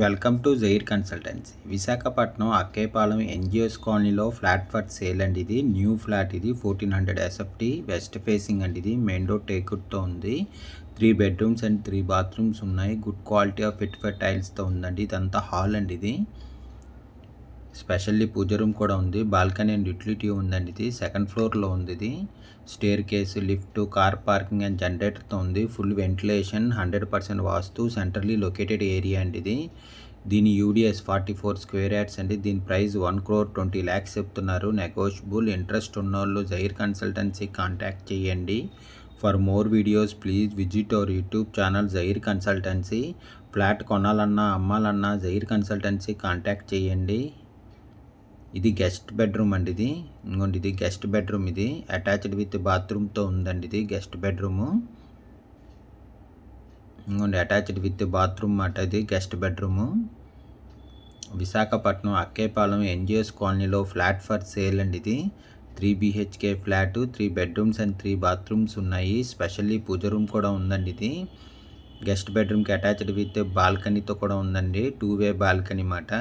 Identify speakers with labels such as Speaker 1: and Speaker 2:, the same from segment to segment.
Speaker 1: Welcome to Zair consultancy. Visakhapatnam Akkepalem NGS కాలనీలో flat for sale అండి. ఇది న్యూ ఫ్లాట్. ఇది 1400 ఎస్ఎఫ్టీ వెస్ట్ ఫేసింగ్ అండి. ఇది మెయిన్ రోడ్ టేకుడ్తో ఉంది. 3 బెడ్రూమ్స్ అండ్ 3 బాత్రూమ్స్ ఉన్నాయి. Good quality of fit for టైల్స్తో ఉందండి. ఇదంతా హాల్ అండి. ఇది స్పెషల్లీ పూజ రూమ్ కూడా ఉంది. బాల్కనీ అండ్ యూటిలిటీ ఉందండి. ఇది సెకండ్ ఫ్లోర్లో ఉంది. ఇది staircase, lift, car parking and జనరేటర్తో ఉంది. Full ventilation, 100% vastu, centrally located area అండి. ఇది దీని యూడిఎస్ 44 స్క్వేర్ యార్డ్స్ అండి. దీని ప్రైస్ 1,20,00,000 చెప్తున్నారు. నెగోషియబుల్. ఇంట్రెస్ట్ ఉన్నోళ్ళు జైర్ కన్సల్టెన్సీ కాంటాక్ట్ చేయండి. For more videos please visit our YouTube channel Zair consultancy. Flat కొనాలన్నా అమ్మాలన్నా జైర్ కన్సల్టెన్సీ కాంటాక్ట్ చేయండి. ఇది గెస్ట్ బెడ్రూమ్ అండి. ఇది ఇంకోండి, ఇది గెస్ట్ బెడ్రూమ్. ఇది అటాచ్డ్ విత్ బాత్రూమ్తో ఉందండి. ఇది గెస్ట్ బెడ్రూము. ఇంకోండి, అటాచ్డ్ విత్ బాత్రూమ్ మాట. ఇది guest bedroom. Visakhapatnam Akkepalem NGS కాలనీలో ఫ్లాట్ ఫర్ సేల్ అండి. ఇది 3 BHK flat, 3 bedrooms and 3 bathrooms ఉన్నాయి. స్పెషల్లీ పూజ రూమ్ కూడా ఉందండి. ఇది గెస్ట్ బెడ్రూమ్కి అటాచ్డ్ విత్ బాల్కనీతో కూడా ఉందండి. 2-వే బాల్కనీ మాట.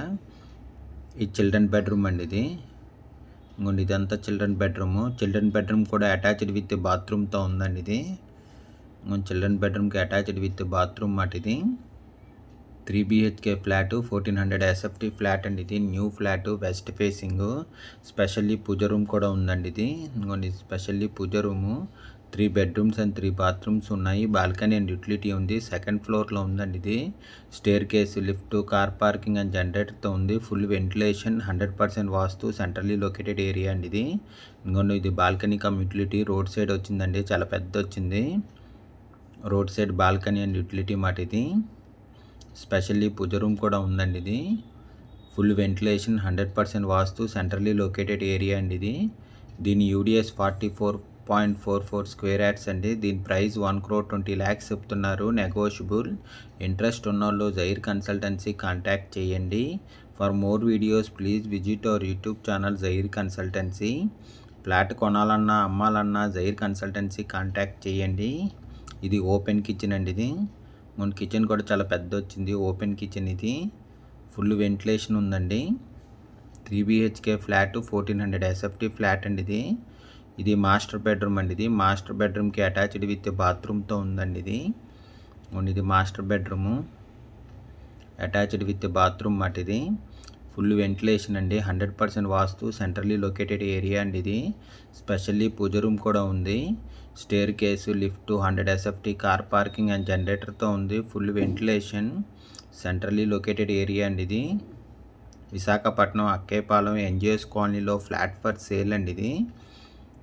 Speaker 1: ఈ చిల్డ్రన్ బెడ్రూమ్ అండి. ఇది ఇంకోండి, ఇదంతా చిల్డ్రన్ బెడ్రూము. చిల్డ్రన్ బెడ్రూమ్ కూడా అటాచ్డ్ విత్ బాత్రూమ్తో ఉందండి. ఇది ఇంకొంచెం చిల్డ్రన్ బెడ్రూమ్కి అటాచ్డ్ విత్ బాత్రూమ్ మాట. ఇది 3 BHK ఫ్లాట్, 1400 ఎస్ఎఫ్టీ ఫ్లాట్ అండి. ఇది new flat, west facing. Specially pooja room కూడా ఉందండి. ఇది ఇంకోండి, specially pooja room. 3 bedrooms and 3 bathrooms ఉన్నాయి. బాల్కనీ అండ్ యూటిలిటీ ఉంది. సెకండ్ ఫ్లోర్లో ఉందండి. ఇది staircase, lift, car parking and జనరేటర్తో ఉంది. Full ventilation, 100% vastu, centrally located area అండి. ఇది ఇంకొండి, ఇది balcony cum utility. Road side వచ్చిందండి, చాలా పెద్ద వచ్చింది. Road side balcony and utility మాట. ఇది స్పెషల్లీ పూజ రూమ్ కూడా ఉందండి. ఇది full ventilation, 100% vastu, centrally located area అండి. ఇది దీని యూడిఎస్ 44.44 స్క్వేర్ యార్డ్స్ అండి. దీని ప్రైస్ 1,20,00,000 చెప్తున్నారు. నెగోషియబుల్. ఇంట్రెస్ట్ ఉన్నోళ్ళు జైర్ కన్సల్టెన్సీ కాంటాక్ట్ చేయండి. For more videos please visit our YouTube channel Zair consultancy. Flat కొనాలన్నా అమ్మాలన్నా జైర్ కన్సల్టెన్సీ కాంటాక్ట్ చేయండి. ఇది ఓపెన్ కిచెన్ అండి. ఇది మన కిచెన్ కూడా చాలా పెద్ద వచ్చింది. Open kitchen. ఇది ఫుల్ వెంటిలేషన్ ఉందండి. 3 BHK ఫ్లాట్, 1400 ఎస్ఎఫ్టీ ఫ్లాట్ అండి. ఇది మాస్టర్ బెడ్రూమ్ అండి. ఇది మాస్టర్ బెడ్రూమ్కి అటాచ్డ్ విత్ బాత్రూమ్తో ఉందండి. ఇది master bedroom, attached with bathroom మాట. ఇది ఫుల్ వెంటిలేషన్ అండి, 100% వాస్తు, సెంట్రల్లీ లొకేటెడ్ ఏరియా అండి. ఇది స్పెషల్లీ పూజ రూమ్ కూడా ఉంది. Staircase, lift, 100 SFT, car parking and జనరేటర్తో ఉంది. Full ventilation, centrally located area అండి. ఇది విశాఖపట్నం అక్కేపాలెం ఎన్జిఎస్ కాలనీలో ఫ్లాట్ ఫర్ సేల్ అండి. ఇది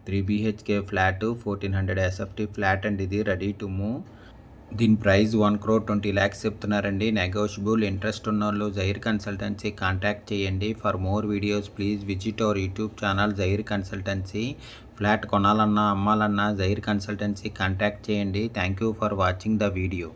Speaker 1: 3 BHK ఫ్లాట్, 1400 ఎస్ఎఫ్టీ ఫ్లాట్ అండి. ఇది రెడీ టు మూవ్. దీని ప్రైస్ 1,20,00,000 చెప్తున్నారండి. నెగోషియబుల్. ఇంట్రెస్ట్ ఉన్నోళ్ళు జైర్ కన్సల్టెన్సీ కాంటాక్ట్ చేయండి. For more videos please visit our YouTube channel Zair consultancy. Flat కొనాలన్నా అమ్మాలన్నా జైర్ కన్సల్టెన్సీ కాంటాక్ట్ చేయండి. Thank you for watching the video.